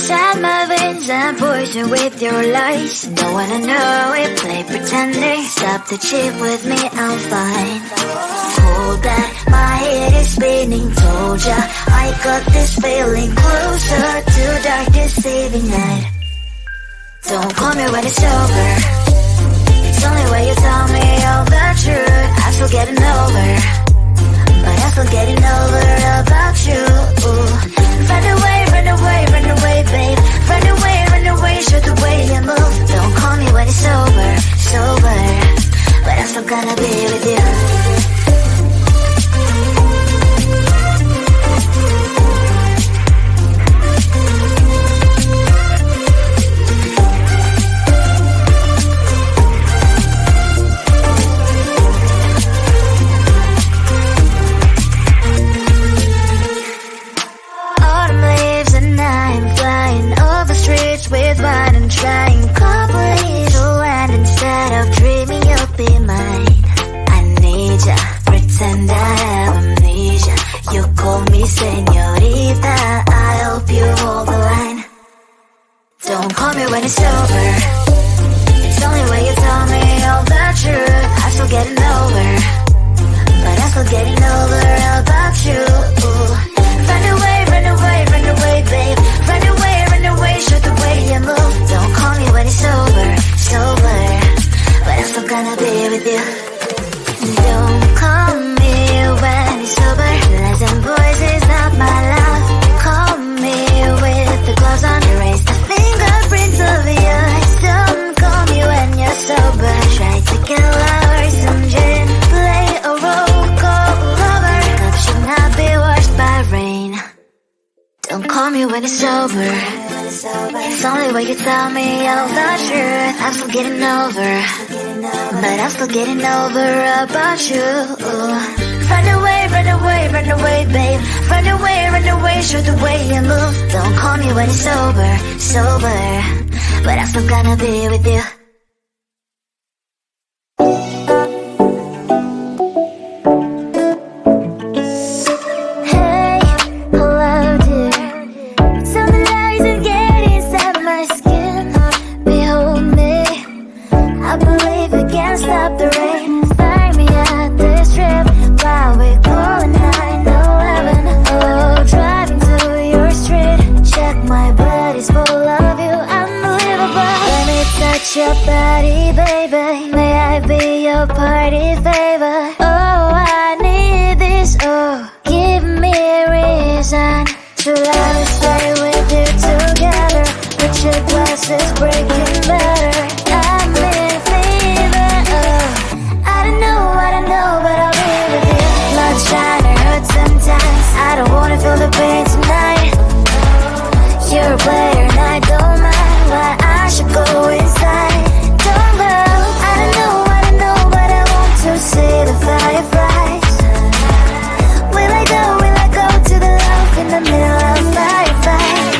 inside my veins and poison with your lies. Don't wanna know it, play pretending. Stop the cheat with me, I'm fine. Hold that, my head is spinning. Told ya, I got this feeling. Closer to dark deceiving night. Don't call me when it's over. It's only when you tell me all the truth. I'm still getting over, but I'm still getting over about you. Run away, run away, run away, babe. Run away, show the way you move. Don't call me when it's over, sober, but I'm still gonna be with you. With wine and trying couples to land instead of dreaming you'll be mine. I need ya, pretend I have amnesia. You call me señorita, I hope you hold the line. Don't call me when it's over. It's only when you tell me all the truth. I'm still getting over, but I'm still getting over about you. Run away, run away, run away, babe. Run away, show the way you move. Don't call me when it's over, sober, but I'm still gonna be with you. Don't call me when it's over. Lies and voices, not my love. Call me with the gloves on. Erase the fingerprints of your eyes. Don't call me when you're sober. Try to get lower, some gin. Play a role, call lover. Love should not be washed by rain. Don't call me when it's over. It's only when you tell me all the truth. I'm still getting over, but I'm still getting over about you. Run away, run away, run away, babe. Run away, show the way you move. Don't call me when it's over, sober, but I'm still gonna be with you. Stop the rain, find me at this trip while we calling 911. Oh, driving to your street, check my body's full of you, unbelievable. Let me touch your body, baby. May I be your party favor? Oh, I need this. Oh, give me a reason to let me stay with you together. But your glass is breaking better. I'm in fever. I don't know, but I'll be with you. Blood trying to hurt sometimes. I don't wanna feel the pain tonight. You're a player and I don't mind. Why I should go inside. Don't go. I don't know, but I want to see the fireflies. Will I go to the love in the middle of firefight?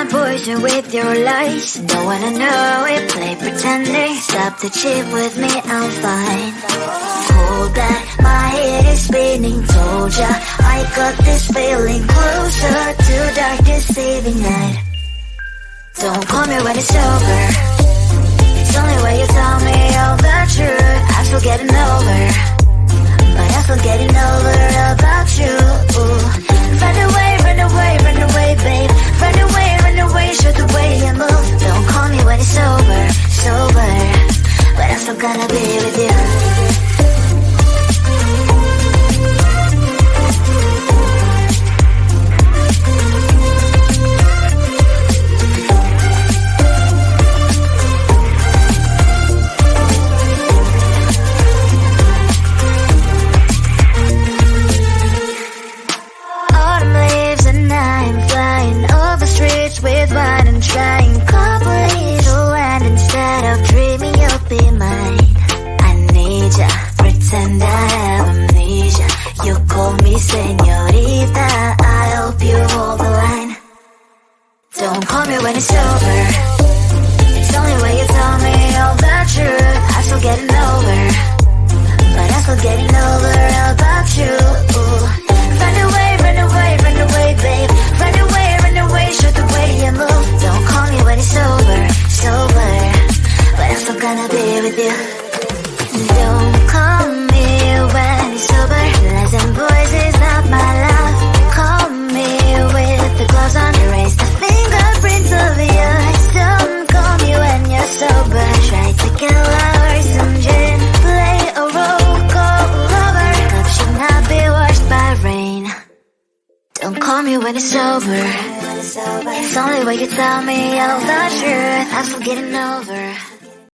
my poison with your lies. Don't wanna know it, play pretending. Stop the cheat with me, I'm fine. Hold that, my head is spinning. Told ya, I got this feeling closer to dark deceiving night. Don't call me when it's over. It's only when you tell me all the truth. I'm still getting over, but I'm still getting over about you. Run away, run away, run away, babe. Run away, show the way you move. Don't call me when it's over, sober, but I'm still gonna be with you. With wine and trying coffee to land instead of dreaming you'll be mine. I need ya, pretend I have amnesia. You call me señorita, I hope you hold the line. Don't call me when it's over. It's only when you tell me all the truth. I'm still getting over, but I'm still getting over about you. Run away, run away, run away, babe. Run away, show the way you move. Don't call me when it's over, sober, but I'm still gonna be with you. Don't call me when it's over. Lies and boys is not my love. Call me with the gloves on. Erase the fingerprints of your eyes. Don't call me when you're sober. Try to get lower, some gin, play a role, call lover. Cup should not be washed by rain. Don't call me when it's over. It's only when you tell me all the truth. I'm still getting over.